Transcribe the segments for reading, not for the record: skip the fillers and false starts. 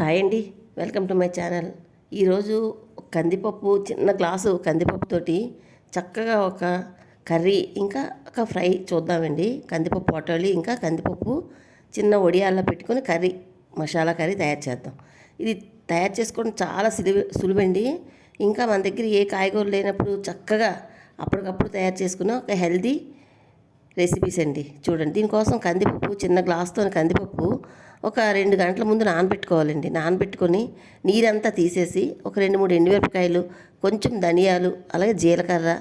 Hi అండి, welcome to my channel. ఈరోజు కందిపప్పు, చిన్న గ్లాసు కందిపప్పుతోటి చక్కగా ఒక కర్రీ ఇంకా ఒక ఫ్రై చూద్దామండి. కందిపప్పు పొటలి ఇంకా కందిపప్పు చిన్న వడియాల్లో పెట్టుకొని కర్రీ, మసాలా కర్రీ తయారు చేద్దాం. ఇది తయారు చేసుకోవడం చాలా సులువండి. ఇంకా మన దగ్గర ఏ కాయగూరలు లేనప్పుడు చక్కగా అప్పటికప్పుడు తయారు చేసుకున్న ఒక హెల్దీ రెసిపీస్ అండి. చూడండి, దీనికోసం కందిపప్పు, చిన్న గ్లాస్తో కందిపప్పు ఒక 2 గంటల ముందు నానబెట్టుకోవాలండి. నానబెట్టుకొని నీరంతా తీసేసి ఒక 2-3 ఎండుమిరపకాయలు, కొంచెం ధనియాలు, అలాగే జీలకర్ర,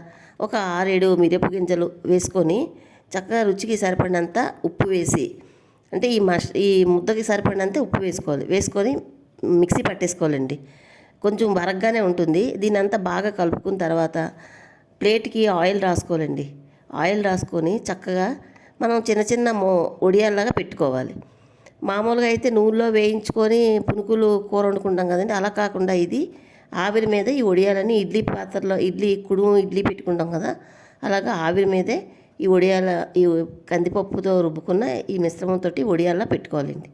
ఒక 6-7 మిరప గింజలు వేసుకొని చక్కగా రుచికి సరిపడినంత ఉప్పు వేసి, అంటే ఈ ముద్దకి సరిపడినంత ఉప్పు వేసుకొని మిక్సీ పట్టేసుకోవాలండి. కొంచెం బరగ్గానే ఉంటుంది. దీని అంతా బాగా కలుపుకున్న తర్వాత ప్లేట్కి ఆయిల్ రాసుకోవాలండి. ఆయిల్ రాసుకొని చక్కగా మనం చిన్న చిన్న వడియాల్లాగా పెట్టుకోవాలి. మామూలుగా అయితే నూనెలో వేయించుకొని పునుకులు కూర వండుకుంటాం కదండి, అలా కాకుండా ఇది ఆవిరి మీద ఈ వడియాలని ఇడ్లీ పాత్రలో ఇడ్లీ పెట్టుకుంటాం కదా, అలాగా ఆవిరి మీదే ఈ ఈ కందిపప్పుతో రుబ్బుకున్న ఈ మిశ్రమంతో వడియాల్లా పెట్టుకోవాలండి.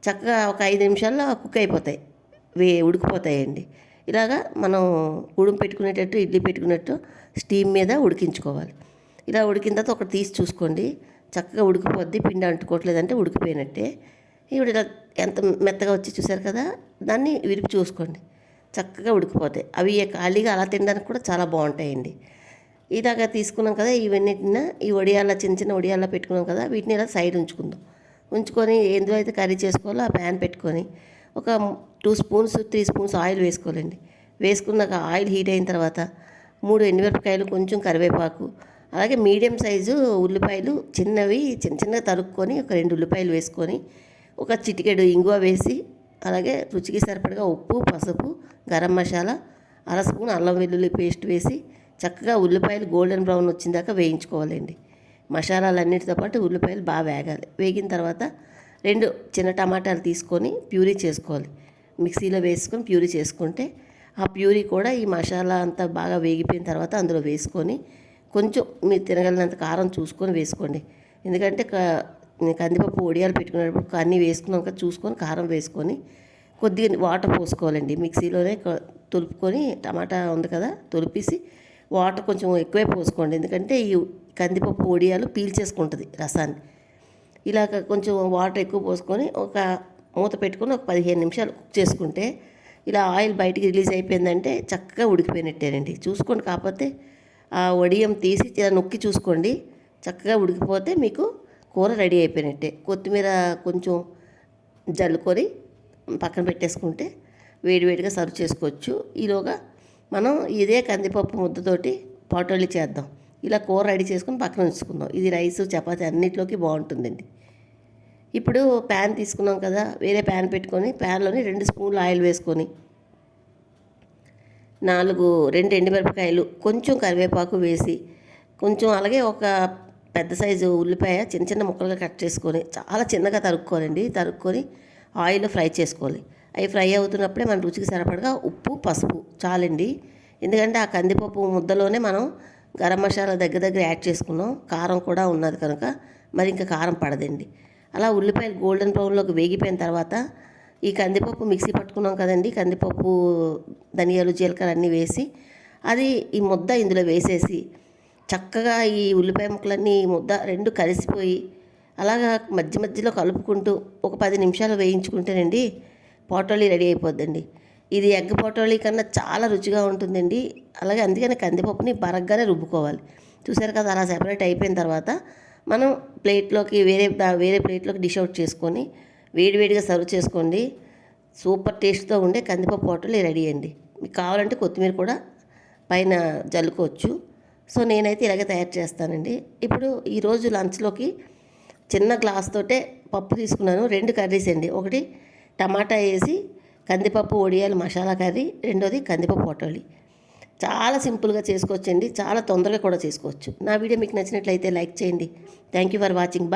చక్కగా ఒక 5 నిమిషాల్లో కుక్ అయిపోతాయి, ఉడికిపోతాయండి. ఇలాగా మనం కుడుము పెట్టుకునేటట్టు, ఇడ్లీ పెట్టుకునేట్టు స్టీమ్ మీద ఉడికించుకోవాలి. ఇలా ఉడికిన తర్వాత ఒకటి తీసి చూసుకోండి, చక్కగా ఉడికిపోద్ది. పిండి అంటుకోవట్లేదంటే ఉడికిపోయినట్టే. ఇప్పుడు ఇలా ఎంత మెత్తగా వచ్చి చూసారు కదా, దాన్ని విరిపి చూసుకోండి, చక్కగా ఉడికిపోతాయి. అవి ఖాళీగా అలా తినడానికి కూడా చాలా బాగుంటాయండి. ఇలాగా తీసుకున్నాం కదా, ఇవన్నిటిన ఈ చిన్న చిన్న వడియాల్లో పెట్టుకున్నాం కదా, వీటిని ఇలా సైడ్ ఉంచుకొని ఎందులో అయితే కర్రీ చేసుకోవాలో ఆ ప్యాన్ పెట్టుకొని ఒక 2 స్పూన్స్ 3 స్పూన్స్ ఆయిల్ వేసుకోవాలండి. వేసుకున్నాక ఆయిల్ హీట్ అయిన తర్వాత 3 ఎండుమిరపకాయలు, కొంచెం కరివేపాకు, అలాగే మీడియం సైజు ఉల్లిపాయలు చిన్నగా తరుక్కొని ఒక 2 ఉల్లిపాయలు వేసుకొని ఒక చిటికెడు ఇంగువ వేసి, అలాగే రుచికి సరిపడగా ఉప్పు, పసుపు, గరం మసాలా, 1/2 స్పూన్ అల్లం వెల్లుల్లి పేస్ట్ వేసి చక్కగా ఉల్లిపాయలు గోల్డెన్ బ్రౌన్ వచ్చిందాకా వేయించుకోవాలండి. మసాలాలన్నిటితో పాటు ఉల్లిపాయలు బాగా వేగాలి. వేగిన తర్వాత 2 చిన్న టమాటాలు తీసుకొని ప్యూరీ చేసుకోవాలి. మిక్సీలో వేసుకొని ప్యూరీ చేసుకుంటే ఆ ప్యూరీ కూడా ఈ మసాలా అంతా బాగా వేగిపోయిన తర్వాత అందులో వేసుకొని కొంచెం మీరు తినగలిగినంత కారం చూసుకొని వేసుకోండి. ఎందుకంటే కందిపప్పు వడియాలు పెట్టుకునేటప్పుడు అన్నీ వేసుకున్నాక చూసుకొని కారం వేసుకొని కొద్దిగా వాటర్ పోసుకోవాలండి. మిక్సీలోనే తొలుపుకొని, టమాటా ఉంది కదా తొలిపేసి వాటర్ కొంచెం ఎక్కువే పోసుకోండి. ఎందుకంటే ఈ కందిపప్పు వడియాలు పీల్చేసుకుంటుంది రసాన్ని. ఇలాగ కొంచెం వాటర్ ఎక్కువ పోసుకొని ఒక మూత పెట్టుకొని ఒక 15 నిమిషాలు కుక్ చేసుకుంటే ఇలా ఆయిల్ బయటికి రిలీజ్ అయిపోయిందంటే చక్కగా ఉడికిపోయినట్టేనండి. చూసుకోండి, కాకపోతే ఆ వడియం తీసి ఇలా నొక్కి చూసుకోండి, చక్కగా ఉడికిపోతే మీకు కూర రెడీ అయిపోయినట్టే. కొత్తిమీర కొంచెం జల్లుకొని పక్కన పెట్టేసుకుంటే వేడివేడిగా సర్వ్ చేసుకోవచ్చు. ఈలోగా మనం ఇదే కందిపప్పు ముద్దతోటి పొటలి చేద్దాం. ఇలా కూర రెడీ చేసుకొని పక్కన ఉంచుకుందాం. ఇది రైస్, చపాతీ అన్నిటిలోకి బాగుంటుందండి. ఇప్పుడు ప్యాన్ తీసుకున్నాం కదా, వేరే ప్యాన్ పెట్టుకొని ప్యాన్లోని 2 స్పూన్లు ఆయిల్ వేసుకొని 2 ఎండుమిరపకాయలు, కొంచెం కరివేపాకు వేసి, కొంచెం అలాగే ఒక పెద్ద సైజు ఉల్లిపాయ చిన్న చిన్న ముక్కలుగా కట్ చేసుకొని చాలా చిన్నగా తరుక్కొని ఆయిల్లో ఫ్రై చేసుకోవాలి. అవి ఫ్రై అవుతున్నప్పుడే మన రుచికి సరిపడగా ఉప్పు, పసుపు చాలండి. ఎందుకంటే ఆ కందిపప్పు ముద్దలోనే మనం గరం మసాలా దగ్గర యాడ్ చేసుకున్నాం, కారం కూడా ఉన్నది కనుక మరి ఇంకా కారం పడదండి. అలా ఉల్లిపాయలు గోల్డెన్ బ్రౌన్లోకి వేగిపోయిన తర్వాత ఈ కందిపప్పు మిక్సీ పట్టుకున్నాం కదండి, కందిపప్పు, ధనియాలు, జీలకర్ర అన్నీ వేసి అది ఈ ముద్ద ఇందులో వేసేసి చక్కగా ఈ ఉల్లిపాయ ముక్కలన్నీ ముద్ద 2 కలిసిపోయి అలాగా మధ్యలో కలుపుకుంటూ ఒక 10 నిమిషాలు వేయించుకుంటేనండి పొటలి రెడీ అయిపోద్దండి. ఇది ఎగ్ పొటలి కన్నా చాలా రుచిగా ఉంటుందండి. అలాగే అందుకని కందిపప్పుని బరగ్గానే రుబ్బుకోవాలి. చూసారు కదా, అలా సెపరేట్ అయిపోయిన తర్వాత మనం ప్లేట్లోకి వేరే ప్లేట్లోకి డిష్ అవుట్ చేసుకొని వేడివేడిగా సర్వ్ చేసుకోండి. సూపర్ టేస్ట్తో ఉండే కందిపప్పు పొటలి రెడీ అండి. మీకు కావాలంటే కొత్తిమీర కూడా పైన జల్లుకోవచ్చు. సో నేనైతే ఇలాగే తయారు చేస్తానండి. ఇప్పుడు ఈరోజు లంచ్లోకి చిన్న గ్లాస్ తోటే పప్పు తీసుకున్నాను. 2 కర్రీస్ అండి. ఒకటి టమాటా వేసి కందిపప్పు వడియాలు మసాలా కర్రీ, రెండోది కందిపప్పు పొటలి. చాలా సింపుల్గా చేసుకోవచ్చండి, చాలా తొందరగా కూడా చేసుకోవచ్చు. నా వీడియో మీకు నచ్చినట్లయితే లైక్ చేయండి. Thank you for watching. Bye.